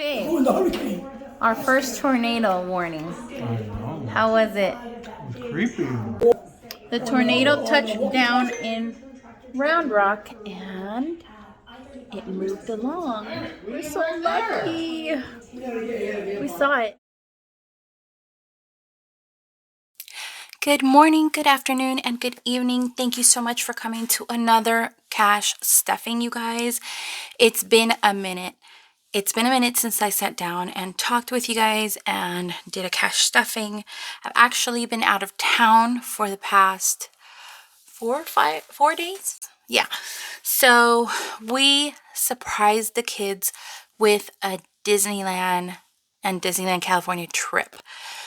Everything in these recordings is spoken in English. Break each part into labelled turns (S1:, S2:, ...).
S1: Babe, our first tornado warning.
S2: I know.
S1: How was it?
S2: Creepy.
S1: The tornado touched down in Round Rock and it moved along. We're so lucky. We saw it.
S3: Good morning, good afternoon, and good evening. Thank you so much for coming to another cash stuffing, you guys. It's been a minute. It's been a minute since I sat down and talked with you guys and did a cash stuffing. I've actually been out of town for the past 4 days. Yeah. So we surprised the kids with a Disneyland and Disneyland California trip.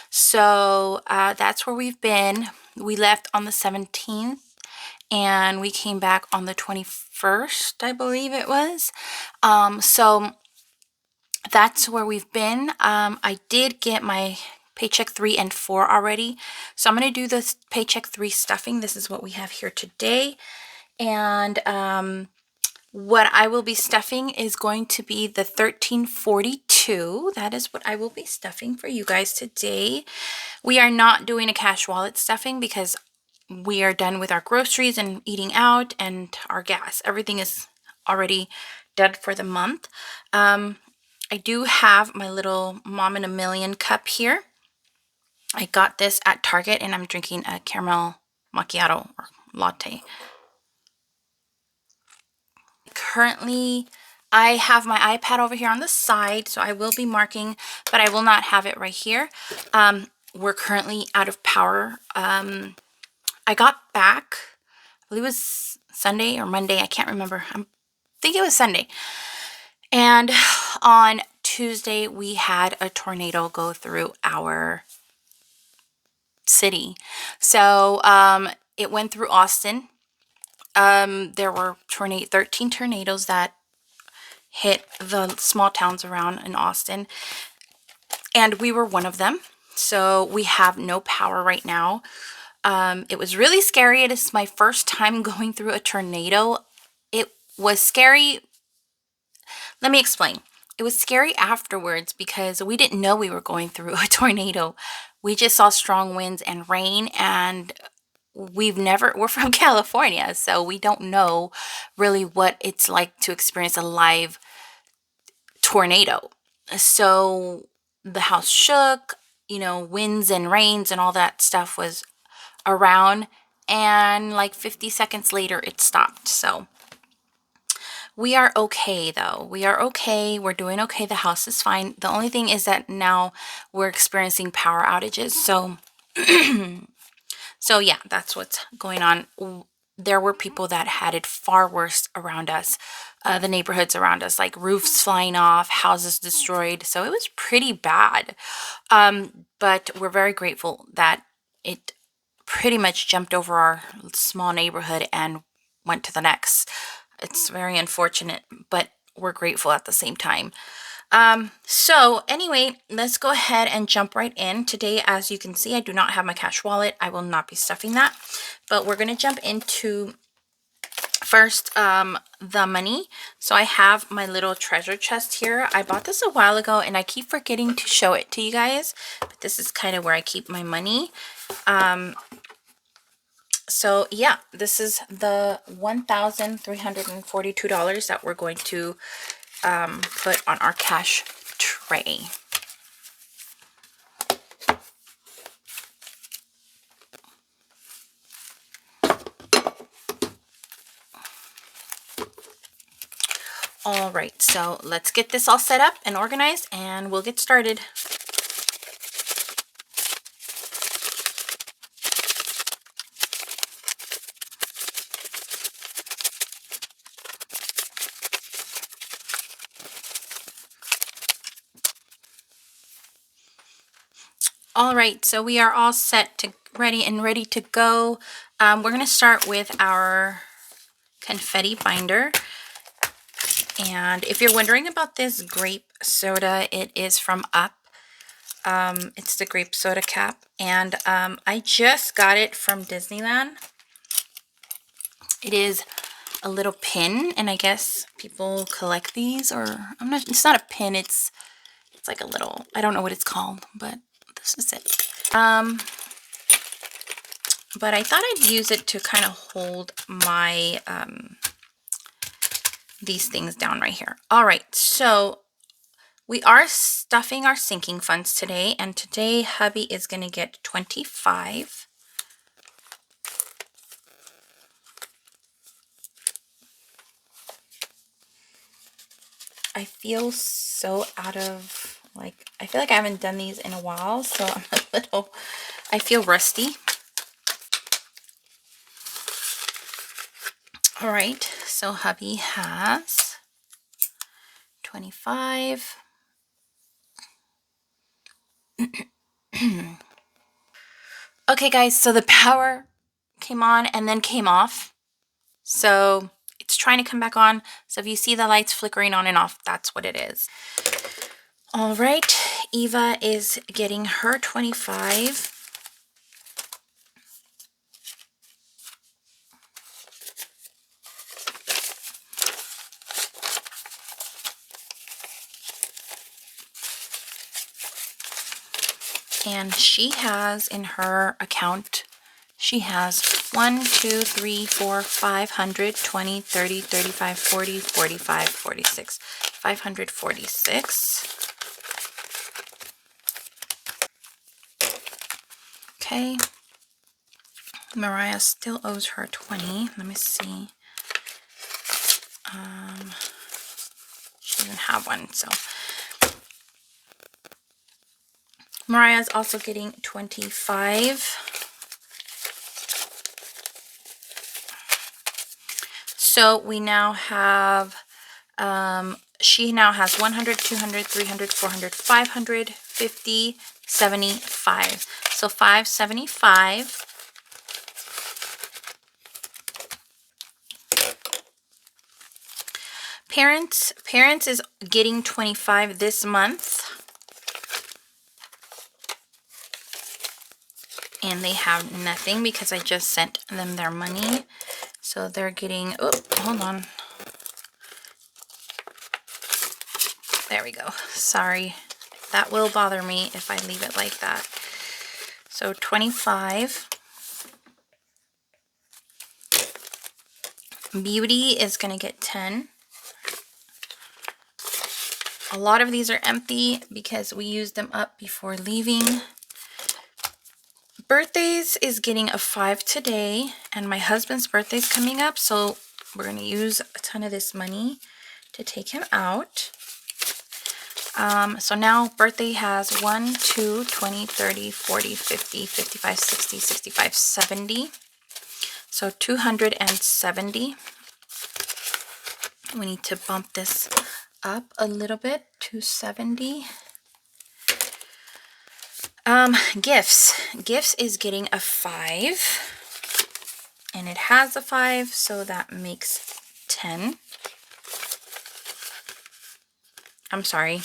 S3: So that's where we've been. We left on the 17th and we came back on the 21st, I believe it was. So that's where we've been. I did get my paycheck 3 and 4 already. So I'm going to do this paycheck 3 stuffing. This is what we have here today. And what I will be stuffing is going to be the 1342. That is what I will be stuffing for you guys today. We are not doing a cash wallet stuffing because we are done with our groceries and eating out and our gas. Everything is already done for the month. I do have my little Mom in a Million cup here. I got this at Target and I'm drinking a caramel macchiato or latte. Currently, I have my iPad over here on the side, so I will be marking, but I will not have it right here. We're currently out of power. I got back, I believe it was Sunday or Monday, I can't remember. I think it was Sunday. And on Tuesday, we had a tornado go through our city. So it went through Austin. There were 13 tornadoes that hit the small towns around in Austin, and we were one of them. So we have no power right now. It was really scary. It is my first time going through a tornado. It was scary. Let me explain. It was scary afterwards because we didn't know we were going through a tornado. We just saw strong winds and rain, and we're from California, so we don't know really what it's like to experience a live tornado. So the house shook, winds and rains and all that stuff was around, and like 50 seconds later it stopped. So we are okay though. We are okay. We're doing okay. The house is fine. The only thing is that now we're experiencing power outages. So so yeah, that's what's going on. There were people that had it far worse around us, the neighborhoods around us, like roofs flying off, houses destroyed. So it was pretty bad. But we're very grateful that it pretty much jumped over our small neighborhood and went to the next. It's very unfortunate, but we're grateful at the same time. So anyway, let's go ahead and jump right in. Today, as you can see, I do not have my cash wallet. I will not be stuffing that, but we're going to jump into first the money. So I have my little treasure chest here. I bought this a while ago and I keep forgetting to show it to you guys, but this is kind of where I keep my money. So yeah, this is the $1,342 that we're going to put on our cash tray. All right, so let's get this all set up and organized and we'll get started. All right, so we are all set to ready to go. We're going to start with our confetti binder. And if you're wondering about this grape soda, it is from Up. It's the grape soda cap, and I just got it from Disneyland. It is a little pin, and I guess people collect these, or it's not a pin, it's It's like a little, I don't know what it's called, but this is it. But I thought I'd use it to kind of hold my, these things down right here. All right, so we are stuffing our sinking funds today, and today hubby is going to get 25. I feel so out of, like, I feel like I haven't done these in a while, so I'm a little, I feel rusty. All right, so hubby has 25. Okay, guys, so the power came on and then came off. So it's trying to come back on. So if you see the lights flickering on and off, that's what it is. All right, Eva is getting her 25. And she has in her account, she has 1, 2, 3, 4, 500, 20, 30, 35, 40, 45, 46, 546. Okay. Mariah still owes her 20. Let me see. She doesn't have one, so. Mariah's also getting 25. So we now have, she now has 100, 200, 300, 400, 500, 50, 75. So 575. Parents is getting 25 this month. And they have nothing because I just sent them their money. So they're getting, oh, hold on. There we go. Sorry. That will bother me if I leave it like that. So 25. Beauty is going to get 10. A lot of these are empty because we used them up before leaving. Birthdays is getting a 5 today, and my husband's birthday is coming up, so we're going to use a ton of this money to take him out. So now birthday has 1, 2, 20, 30, 40, 50, 55, 60, 65, 70. So 270. We need to bump this up a little bit to 70. Gifts is getting a 5, and it has a 5, so that makes 10. I'm sorry.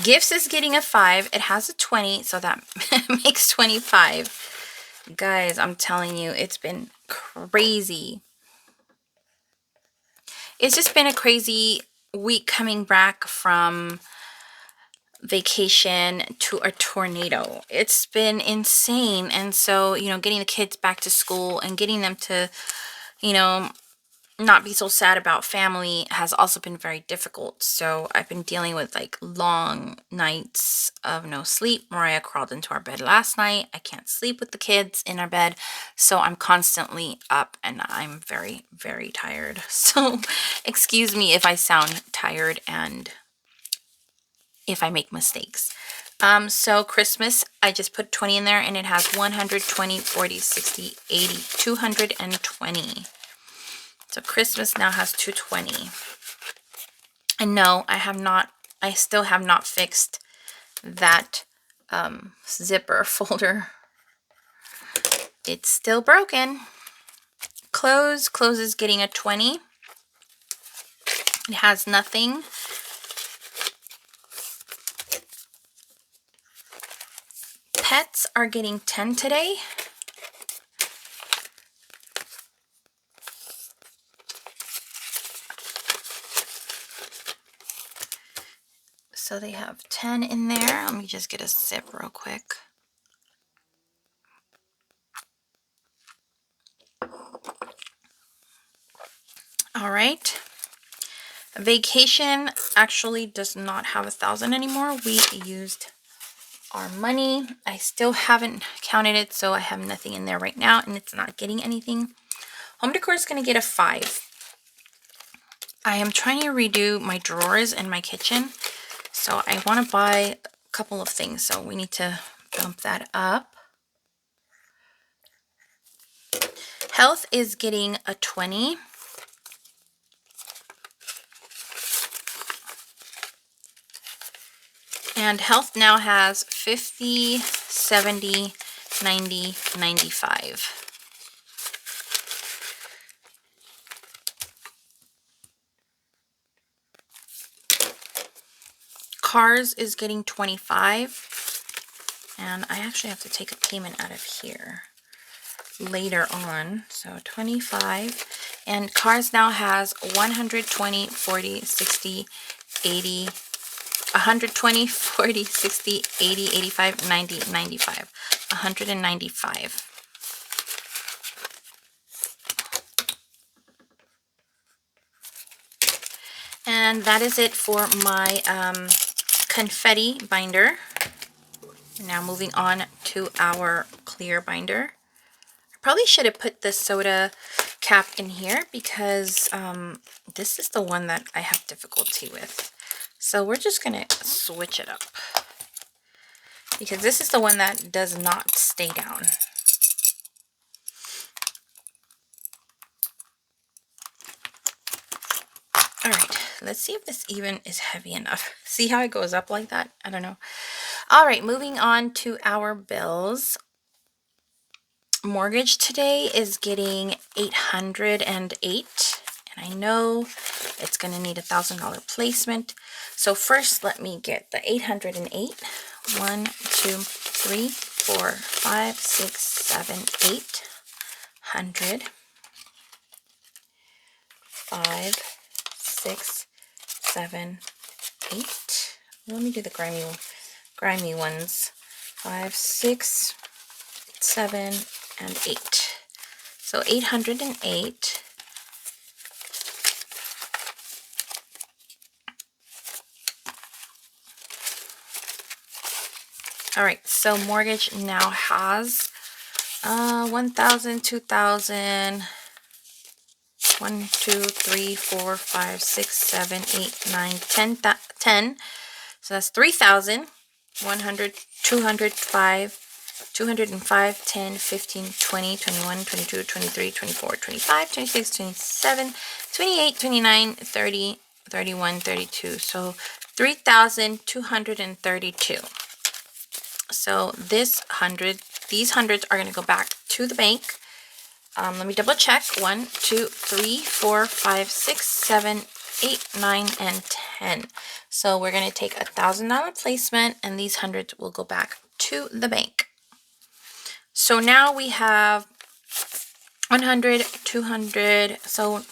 S3: Gifts is getting a 5. It has a 20, so that makes 25. Guys, I'm telling you, it's been crazy. It's just been a crazy week coming back from vacation to a tornado. It's been insane. And so, you know, getting the kids back to school and getting them to, you know, not be so sad about family has also been very difficult. So I've been dealing with like long nights of no sleep. Mariah crawled into our bed last night. I can't sleep with the kids in our bed, so I'm constantly up and I'm very, very tired. So excuse me if I sound tired and if I make mistakes. So Christmas, I just put 20 in there, and it has 120, 40, 60, 80, 220. So Christmas now has 220. And no, I still have not fixed that zipper folder. It's still broken. Clothes is getting a 20. It has nothing. Pets are getting 10 today. So they have 10 in there. Let me just get a sip real quick. All right. Vacation actually does not have 1,000 anymore. We used our money. I still haven't counted it, so I have nothing in there right now, and it's not getting anything. Home decor is going to get a 5. I am trying to redo my drawers in my kitchen, so I want to buy a couple of things, so we need to bump that up. Health is getting a 20. And health now has 50, 70, 90, 95. Cars is getting 25. And I actually have to take a payment out of here later on. So 25. And cars now has 120, 40, 60, 80, 120, 40, 60, 80, 85, 90, 95. 195. And that is it for my confetti binder. Now moving on to our clear binder. I probably should have put the soda cap in here because this is the one that I have difficulty with. So we're just going to switch it up because this is the one that does not stay down. All right, let's see if this even is heavy enough. See how it goes up like that? I don't know. All right, moving on to our bills. Mortgage today is getting 808, and I know it's going to need $1,000 placement. So first, let me get the 808. 1, 2, 3, 4, 5, 6, 7, 8. 100. 5, 6, 7, 8. Let me do the grimy ones. 5, 6, 7, and 8. So 808. All right, so mortgage now has 1,000, 2,000, 1, 2, 3, 4, 5, 6, 7, 8, 9, 10. So that's 3,000, 100, 205, 205, 10, 15, 20, 21, 22, 23, 24, 25, 26, 27, 28, 29, 30, 31, 32. So 3,232. So these hundreds are going to go back to the bank. Let me double check. 1, 2, 3, 4, 5, 6, 7, 8, 9, and 10. So we're going to take $1,000 placement, and these hundreds will go back to the bank. So now we have 100, 200. So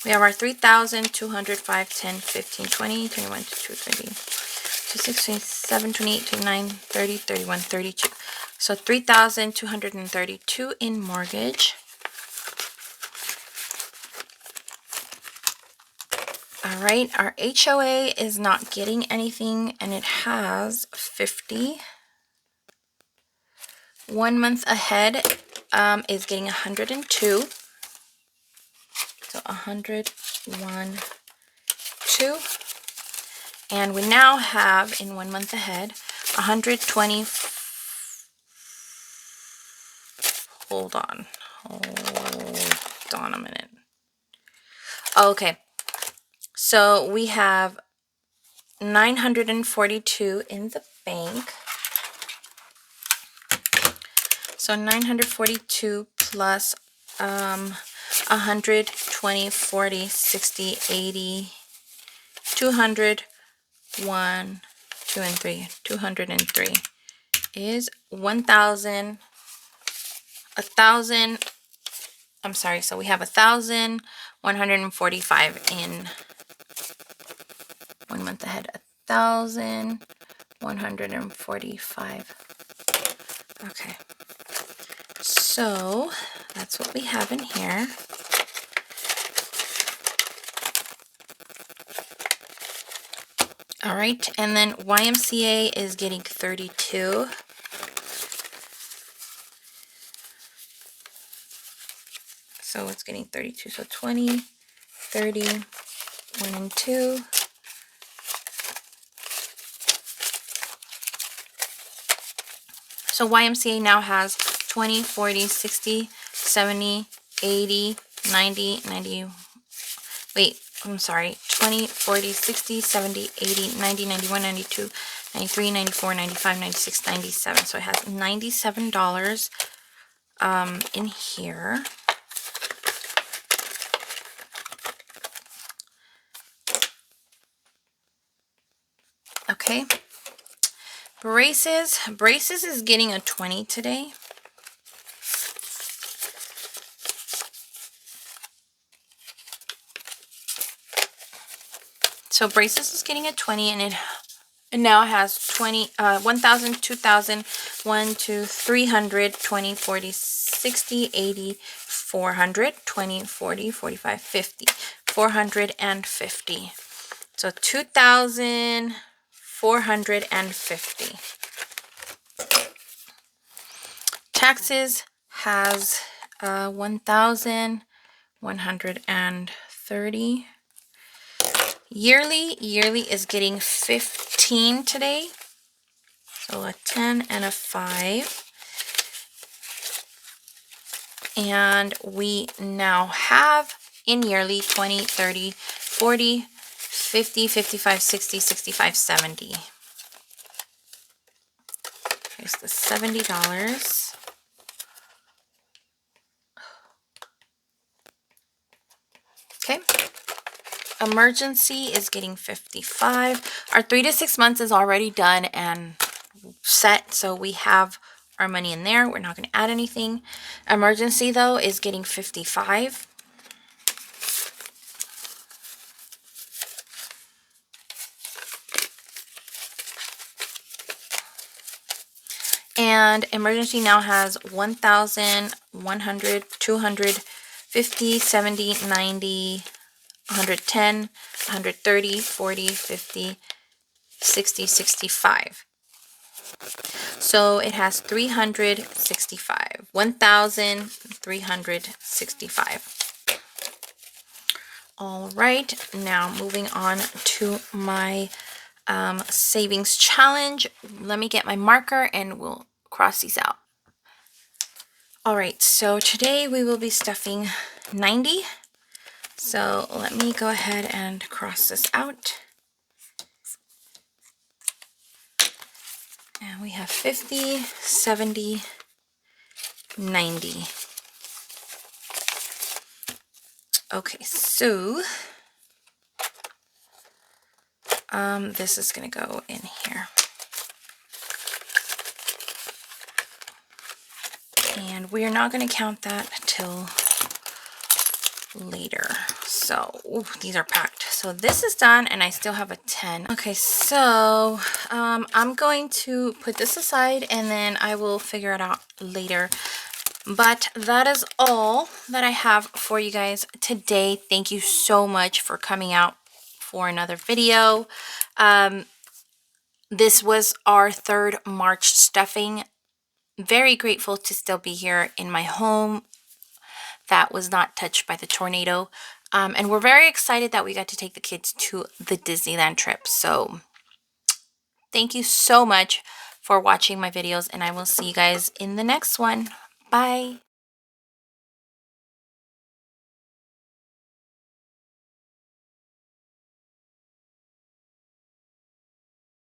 S3: we have our 3,000, 200, 5, 10, 15, 20, 21, 22, 23, 26, 27, 28, 29, 30, 31, 32. So 3,232 in mortgage. All right, our HOA is not getting anything, and it has 50. 1 month ahead is getting 102. So 101, 2. And we now have in 1 month ahead 120. Hold on a minute. Okay, so we have 942 in the bank. So 942 plus 120, 40, 60, 80, 200, 1, 2, and 3. 203 is 1,000. 1,000. I'm sorry. So we have 1,145 in 1 month ahead. 1,145. Okay, so that's what we have in here. All right, and then YMCA is getting 32. So it's getting 32. So 20, 30, 1 and 2. So YMCA now has 20, 40, 60, 70, 80, 90, 90. Wait, I'm sorry. 20, 40, 60, 70, 80, 90, 91, 92, 93, 94, 95, 96, 97. So it has $97 in here. Okay. Braces. Braces is getting a 20 today. So braces is getting a 20, and it now has 20, 1,000, 2,000, 1, 2, 300, 20, 40, 60, 80, 400, 20, 40, 45, 50, 450. So 2,450. Taxes has 1,130. Yearly is getting 15 today. So a 10 and a 5. And we now have in yearly 20, 30, 40, 50, 55, 60, 65, 70. Here's the $70. Okay. Emergency is getting 55. Our 3 to 6 months is already done and set, so we have our money in there. We're not going to add anything. Emergency though is getting 55. And emergency now has 1,000, 100, 200, 50, 70, 90, 110, 130, 40, 50, 60, 65. So it has 365. 1,365. All right, now moving on to my savings challenge. Let me get my marker and we'll cross these out. All right, so today we will be stuffing 90. So let me go ahead and cross this out. And we have 50, 70, 90. Okay, so this is going to go in here. And we are not going to count that till later. So these are packed. So this is done and I still have a 10. Okay, so I'm going to put this aside and then I will figure it out later. But that is all that I have for you guys today. Thank you so much for coming out for another video. This was our 3rd March stuffing. Very grateful to still be here in my home that was not touched by the tornado. And we're very excited that we got to take the kids to the Disneyland trip. So thank you so much for watching my videos and I will see you guys in the next one. Bye.